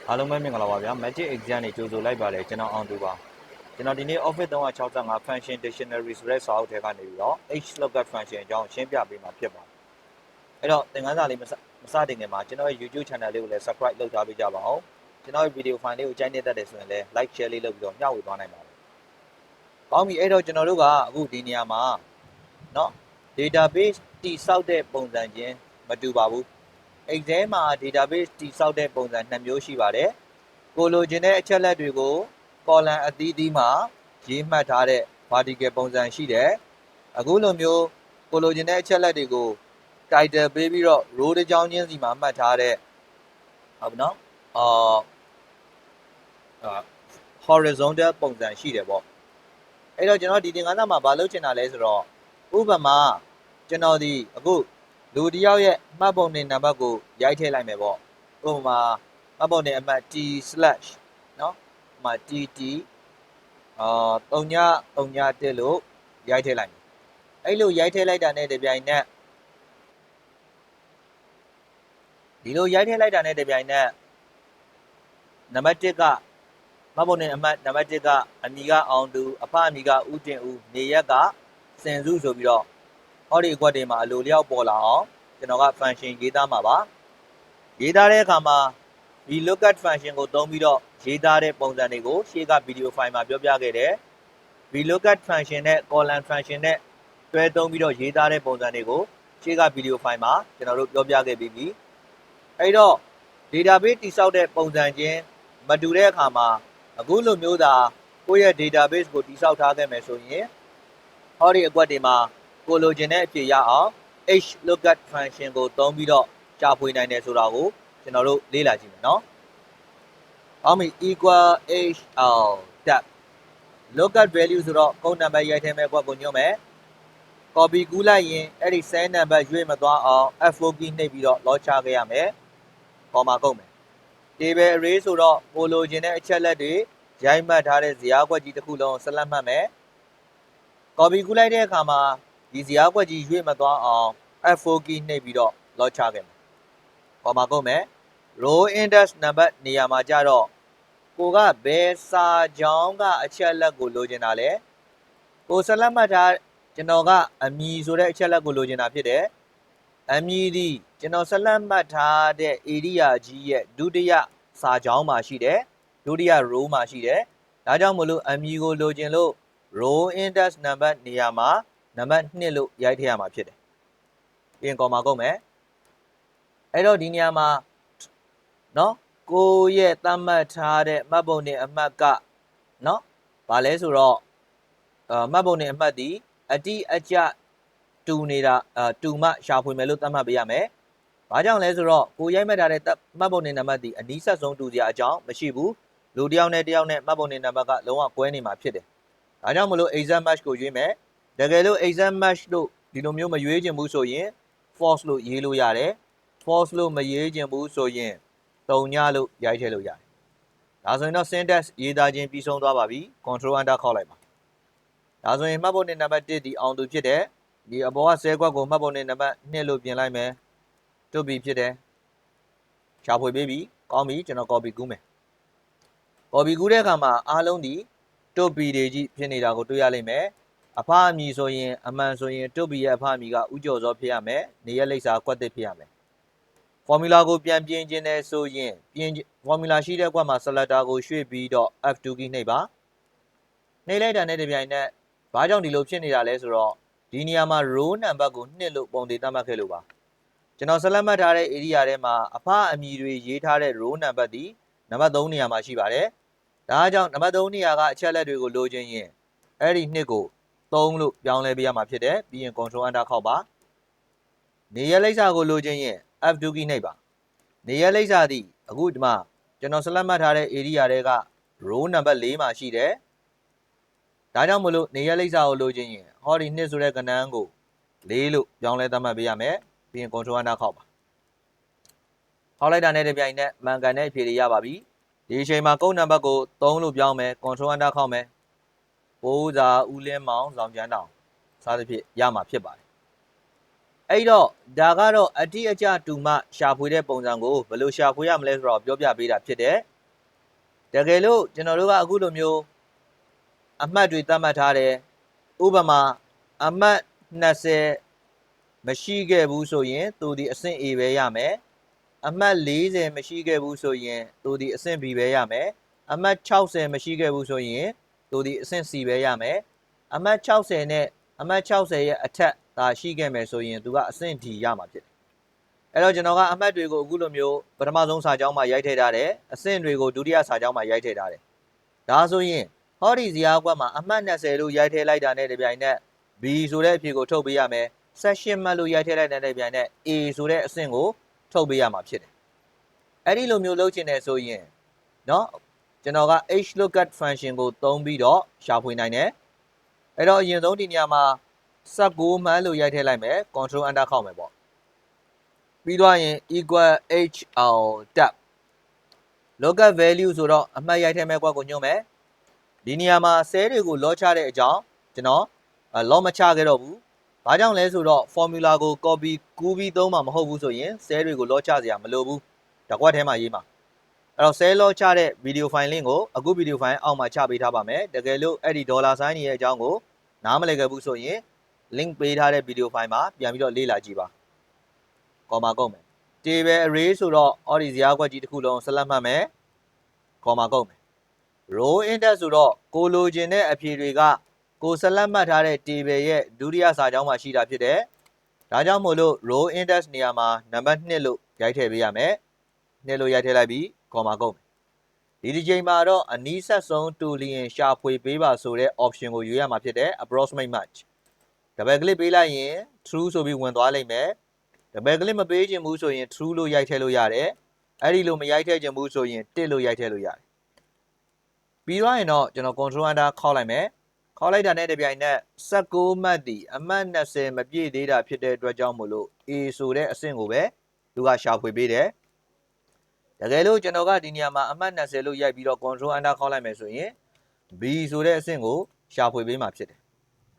အားလုံးပဲမင်္ဂလာပါဗျာ Magic Exam နေကြိုဆိုလိုက်ပါတယ်ကျွန်တော်အောင်သူပါကျွန်တော်ဒီနေ့ Office 365 Function Dictionary ဆိုတဲ့စာအုပ်ထဲကနေပြီးတော့ H lookup function အကြောင်းရှင်းပြပေးမှာဖြစ်ပါတယ်အဲ့တော့သင်ခန်းစာလေးမစတင်ခင်မှာကျွန်တော်ရဲ့ YouTube channel လေးကိုလည်း Subscribe လုပ်ထားပေးကြပါအောင်ကျွန်တော်ရဲ့ video file လေးကိုကြိုက်နေတတ်တယ်ဆိုရင်လည်း Like Share လေးလုပ်ပြီးတော့မျှဝေသွားနိုင်ပါတယ်ကောင်းပြီအဲ့တော့ကျွန်တော်တို့ကအခုဒီနေရာမှာเนาะ database တိစောက်တဲ့ပုံစံချင်းမတူပါဘူး Exam မှာ database တိစောက်တဲ့ပုံစံ2မျိုးရှိပါတယ်ကိုလိုချင်တဲ့အချက်လက်တွေကို column အသီးသီးမှာရေးမှတ်ထားတဲ့ vertical ပုံစံရှိတယ်အခုလိုမျိုးကိုလိုချင်တဲ့အချက်လက်တွေကို title ပေးပြီးတော့ row တစ်ကြောင်းချင်းစီမှာမှတ်ထားတဲ့ဟုတ်ပြီနော်horizontal ပုံစံရှိတယ်ပေါ့အဲ့တော့ကျွန်တော်ဒီသင်ခန်းစာမှာမလုပ်ချင်တာလဲဆိုတော့ဥပမာကျွန်တော်ဒီအခုလူတစ်ယောက်ရဲ့မှတ်ပုံတင်နံပါတ်ကိုရိုက်ထည့်လိုက်မယ်ပေါ့ဥပမာမှတ်ပုံတင်အမှတ် t/ နော်ဥပမာ tt 3.3.1လို့ရိုက်ထည့်လိုက်မယ်အဲ့လိုရိုက်ထည့်လိုက်တာနဲ့တပြိုင်နက်ဒီလိုရိုက်ထည့်လိုက်တာနဲ့တပြိုင်နက်နံပါတ်1ကမှတ်ပုံတင်အမှတ်နံပါတ်1ကအမည်ကအောင်သူအဖအမည်ကဦးတင်ဦးနေရက်ကစင်စုဆိုပြီးတော့ဟောဒီအကွက်တွေမှာအလိုလျောက်ပေါ်လာအောင်ကျွန်တော်က function ရေးသားမှာပါရေးသားတဲ့အခါမှာဒီ lookup function ကိုသုံးပြီးတော့ရေးသားတဲ့ပုံစံတွေကိုရှေ့က video file မှာပြောပြခဲ့တယ်ဒီ lookup function နဲ့ column function နဲ့တွဲသုံးပြီးတော့ရေးသားတဲ့ပုံစံတွေကိုရှေ့က video file မှာကျွန်တော်တို့ပြောပြခဲ့ပြီးပြီအဲ့တော့ database တိစောက်တဲ့ပုံစံချင်းမတူတဲ့အခါမှာအခုလိုမျိုးသာကိုယ့်ရဲ့ database ကိုတိစောက်ထားခဲ့မယ်ဆိုရင်ဟောဒီအကွက်တွေမှာကိုလိုချင်တဲ့အဖြေရအောင် H lookup function ကိုသုံးပြီးတော့ရှာဖွေနိုင်တယ်ဆိုတာကိုကျွန်တော်တို့လေ့လာကြည့်မယ်နော်။အောက်မီ equal H tab lookup value ဆိုတော့ကုန်းနံပါတ်ရိုက်ထည့်မဲ့အကွက်ကိုညွှန်းမယ်။ copy ကူးလိုက်ရင်အဲ့ဒီ cell နံပါတ်ရွေ့မသွားအောင် F4 key နှိပ်ပြီးတော့ lock ချခဲ့ရမယ်။ပေါ်မှာကုန်မယ်။ table array ဆိုတော့ကိုလိုချင်တဲ့အချက်လက်တွေရိုက်မှတ်ထားတဲ့ဇယားကွက်ကြီးတစ်ခုလုံးဆက်လက်မှတ်မယ်။ copy ကူးလိုက်တဲ့အခါမှာဒီဇယားကွက်ကြီးရွေ့မသွားအောင် F4 key နှိပ်ပြီးတော့ lock ချခဲ့မယ်။ပေါ်မှာကုန်မယ်။ row index နံပါတ်နေရာမှာကြတော့ကိုကဘယ်စာကြောင်းကအချက်လက်ကိုလိုချင်တာလဲကိုဆက်လက်မှတ်ထားကျွန်တော်ကအမည်ဆိုတဲ့အချက်လက်ကိုလိုချင်တာဖြစ်တယ်အမည်ဒီကျွန်တော်ဆက်လက်မှတ်ထားတဲ့ area ကြီးရဲ့ဒုတိယစာကြောင်းမှာရှိတယ်ဒုတိယ row မှာရှိတယ်ဒါကြောင့်မလို့အမည်ကိုလိုချင်လို့ row index နံပါတ်နေရာမှာနံပါတ်2လို့ရိုက်ထည့်ရမှာဖြစ်တယ်ပြီးရင် comma ကုန်မယ်အဲ့တော့ဒီနေရာမှာနော်ကိုရဲ့သတ်မှတ်ထားတဲ့မှတ်ပုံတင်အမှတ်ကနော်ဘာလဲဆိုတော့မှတ်ပုံတင်အမှတ်ဒီအတိအကျတူနေတာတူမှရှာဖွေမယ်လို့သတ်မှတ်ပေးရမယ်။ဘာကြောင့်လဲဆိုတော့ကိုရိုက်မှတ်ထားတဲ့မှတ်ပုံတင်နံပါတ်ဒီအနီးဆက်ဆုံးတူစရာအကြောင်းမရှိဘူး။လူတစ်ယောက်နဲ့တစ်ယောက်နဲ့မှတ်ပုံတင်နံပါတ်ကလုံးဝကွဲနေမှာဖြစ်တယ်။ဒါကြောင့်မလို့ exact match ကိုရွေးမယ်။တကယ်လို့ exact match လို့ဒီလိုမျိုးမရွေးချင်ဘူးဆိုရင် false လို့ရေးလို့ရတယ်။ false လို့မရေးချင်ဘူးဆိုရင်3 လို့ရိုက်ထည့်လို့ရတယ်။ဒါဆိုရင်တော့ syntax ရေးသားခြင်းပြီးဆုံးသွားပါပြီ။ control enter ခောက်လိုက်ပါ။ဒါဆိုရင်မှတ်ပုံတင်နံပါတ်1ဒီအောင်သူဖြစ်တယ်။ဒီအပေါ်ကဆဲကွက်ကိုမှတ်ပုံတင်နံပါတ်2လို့ပြင်လိုက်မယ်။တွတ်ပြီဖြစ်တယ်။ရှာဖွေပေးပြီ။ကောင်းပြီကျွန်တော် copy ကူးမယ်။ copy ကူးတဲ့အခါမှာအားလုံးဒီတွတ်ပြီတွေကြီးဖြစ်နေတာကိုတွေ့ရလိမ့်မယ်။အဖအမည်ဆိုရင်အမှန်ဆိုရင်တွတ်ပြီရဲ့အဖအမည်ကဦးကျော်စောဖြစ်ရမယ်။နေရက်လိပ်စာကွက်တစ်ဖြစ်ရမယ်။ formula ကိုပြန်ပြင်ခြင်းနဲ့ဆိုရင်formula ရှိတဲ့ကွက်မှာ selector ကိုရွှေ့ပြီးတော့ F2 key နှိပ်ပါနှိပ်လိုက်တာနဲ့တပြိုင်နက်ဘာကြောင့်ဒီလိုဖြစ်နေတာလဲဆိုတော့ဒီနေရာမှာ row နံပါတ်ကို2လို့ပုံသေးသတ်မှတ်ခဲ့လို့ပါကျွန်တော်ဆက်လက်မှတ်ထားတဲ့ area ထဲမှာအဖအမည်တွေရေးထားတဲ့ row နံပါတ်ဒီနံပါတ်3နေရာမှာရှိပါတယ်ဒါကြောင့်နံပါတ်3နေရာကအချက်လက်တွေကိုလိုချင်ရင်အဲ့ဒီ2ကို3လို့ပြောင်းလဲပေးရမှာဖြစ်တယ်ပြီးရင် control enter ခောက်ပါနေရာလိပ်စာကိုလိုချင်ရင် F2 key နှိပ်ပါနေရာလိပ်စာသည်အခုဒီမှာကျွန်တော်ဆက်လက်မှတ်ထားတဲ့ area တွေက row နံပါတ်4မှာရှိတယ်ဒါကြောင့်မလို့နေရာလိပ်စာကိုလိုချင်ရင်ဟောဒီ2ဆိုတဲ့ကဏ္ဍကို4လို့ပြောင်းလဲသတ်မှတ်ပေးရမယ်ပြီးရင် control enter ခောက်ပါခောက်လိုက်တာနဲ့တပြိုင်နက်မှန်ကန်တဲ့အဖြေတွေရပါပြီဒီအချိန်မှာကုန်းနံပါတ်ကို3လို့ပြောင်းမယ် control enter ခောက်မယ်ပိုးစာဦးလင်းမောင်ဆောင်ကျန်းတောင်စသဖြင့်ရမှာဖြစ်ပါတယ်အဲ့တော့ဒါကတော့အတိအကျတူမှရှာဖွေတဲ့ပုံစံကိုဘယ်လိုရှာဖွေရမလဲဆိုတော့ပြောပြပေးတာဖြစ်တယ် တကယ်လို့ကျွန်တော်တို့ကအခုလိုမျိုးအမှတ်တွေသတ်မှတ်ထားတယ်ဥပမာအမှတ်20မရှိခဲ့ဘူးဆိုရင်သူဒီအဆင့် A ပဲရမယ်အမှတ်40မရှိခဲ့ဘူးဆိုရင်သူဒီအဆင့် B ပဲရမယ်အမှတ်60မရှိခဲ့ဘူးဆိုရင်သူဒီအဆင့် C ပဲရမယ်အမှတ်60နဲ့အမှတ်60ရဲ့အထက်သာရှိခဲ့မယ်ဆိုရင်သူကအဆင့် D ရမှာဖြစ်တယ်အဲ့တော့ကျွန်တော်ကအမှတ်တွေကိုအခုလိုမျိုးပထမဆုံးစာကြောင်းမှာရိုက်ထည့်ထားတယ်အဆင့်တွေကိုဒုတိယစာကြောင်းမှာရိုက်ထည့်ထားတယ်ဒါဆိုရင်ဟောဒီဇာတ်ကွက်မှာအမှတ်20လို့ရိုက်ထည့်လိုက်တာနဲ့တပြိုင်နက် B ဆိုတဲ့အဖြေကိုထုတ်ပေးရမယ်18မှတ်လို့ရိုက်ထည့်လိုက်တဲ့တပြိုင်နက် A ဆိုတဲ့အဆင့်ကိုထုတ်ပေးရမှာဖြစ်တယ်အဲ့ဒီလိုမျိုးလုပ်ချင်တယ်ဆိုရင်เนาะကျွန်တော်က Hlookup function ကိုသုံးပြီးတော့ရှာဖွေနိုင်တယ်အဲ့တော့အရင်ဆုံးဒီနေရာမှာ19မှတ်လို့ရိုက်ထည့်လိုက်မယ် control enter ခောက်မယ်ပေါ့ပြီးတော့ရင် equal hl tab lookup value ဆိုတော့အမှတ်ရိုက်ထည့်မဲ့ကွက်ကိုညွှန်းမယ်ဒီနေရာမှာဆဲတွေကိုလောချတဲ့အကြောင်းကျွန်တော်လောမချခဲ့တော့ဘူးဘာကြောင့်လဲဆိုတော့ formula ကို copy ကူးပြီးသုံးမှာမဟုတ်ဘူးဆိုရင်ဆဲတွေကိုလောချစရာမလိုဘူးတကွက်ထဲမှာရေးမှာအဲ့တော့ဆဲလောချတဲ့ video file link ကိုအခု video file အောက်မှာချပေးထားပါမယ်တကယ်လို့အဲ့ဒီ dollar sign ရဲ့အကြောင်းကိုနားမလည်ခဲ့ဘူးဆိုရင် link ပေးထားတဲ့ video file မှာပြန်ပြီးတော့လေ့လာကြည့်ပါကော်မာကုန်မယ် table array ဆိုတော့အော်ဒီဇာတ်ကွက်ကြီးတစ်ခုလုံးဆက်လက်မှတ်မယ်ကော်မာကုန်မယ် row index ဆိုတော့ကိုလိုချင်တဲ့အဖြေတွေကကိုဆက်လက်မှတ်ထားတဲ့ table ရဲ့ဒုတိယစာကြောင်းမှာရှိတာဖြစ်တယ်ဒါကြောင့်မို့လို့ row index နေရာမှာနံပါတ်2လို့ရိုက်ထည့်ပေးရမယ်2လို့ရိုက်ထည့်လိုက်ပြီးကော်မာကုန်မယ်ဒီချိန်မှာတော့အနီးဆက်ဆုံးတူလျင်ရှာဖွေပေးပါဆိုတဲ့ option ကိုရွေးရမှာဖြစ်တယ် approximate match ဒဘယ်ကလစ်ပေးလိုက်ရင် true ဆိုပြီးဝင်သွားလိမ့်မယ်ဒဘယ်ကလစ်မပေးချင်ဘူးဆိုရင် true လို့ရိုက်ထည့်လို့ရတယ်အဲ့ဒီလိုမရိုက်ထည့်ချင်ဘူးဆိုရင်1လို့ရိုက်ထည့်လို့ရတယ်ပြီးတော့ရင်တော့ကျွန်တော် control enter ခောက်လိုက်မယ်ခောက်လိုက်တာနဲ့တပြိုင်နက်19မှတ်ဒီအမှတ်20မပြည့်သေးတာဖြစ်တဲ့အတွက်ကြောင့်မို့လို့ A ဆိုတဲ့အဆင့်ကိုပဲသူကရှာဖွေပေးတယ်တကယ်လို့ကျွန်တော်ကဒီနေရာမှာအမှတ်20လို့ရိုက်ပြီးတော့ control enter ခောက်လိုက်မယ်ဆိုရင် B ဆိုတဲ့အဆင့်ကိုရှာဖွေပေးမှာဖြစ်တယ်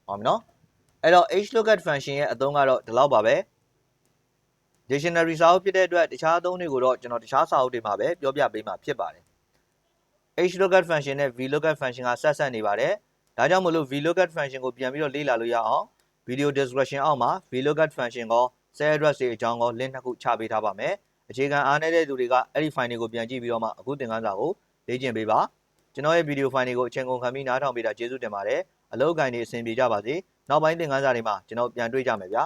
ဟုတ်ပြီနော်အဲ့တော့ Hlookup function ရဲ့အသုံးကတော့ဒီလောက်ပါပဲ dictionary စာအုပ်ဖြစ်တဲ့အတွက်တခြားအသုံးတွေကိုတော့ကျွန်တော်တခြားစာအုပ်တွေမှာပဲပြောပြပေးမှာဖြစ်ပါတယ် Hlookup function နဲ့ vlookup function ကဆက်နေပါတယ်ဒါကြောင့်မလို့ vlookup function ကိုပြန်ပြီးတော့လေ့လာလို့ရအောင် video description အောက်မှာ vlookup function ကို cell address တွေအကြောင်းကို link နှစ်ခုချပေးထားပါမယ်အခြေခံအားနည်းတဲ့သူတွေကအဲ့ဒီ file တွေကိုပြန်ကြည့်ပြီးတော့မှအခုသင်ခန်းစာကိုလေ့ကျင့်ပေးပါကျွန်တော်ရဲ့ video file တွေကိုအချိန်ကုန်ခံပြီးနားထောင်ပေးတာကျေးဇူးတင်ပါတယ်အလုပ်အကိုင်တွေအဆင်ပြေကြပါစေနောက်ပိုင်းသင်ခန်းစာတွေမှာကျွန်တော်ပြန်တွေ့ကြမယ်ဗျာ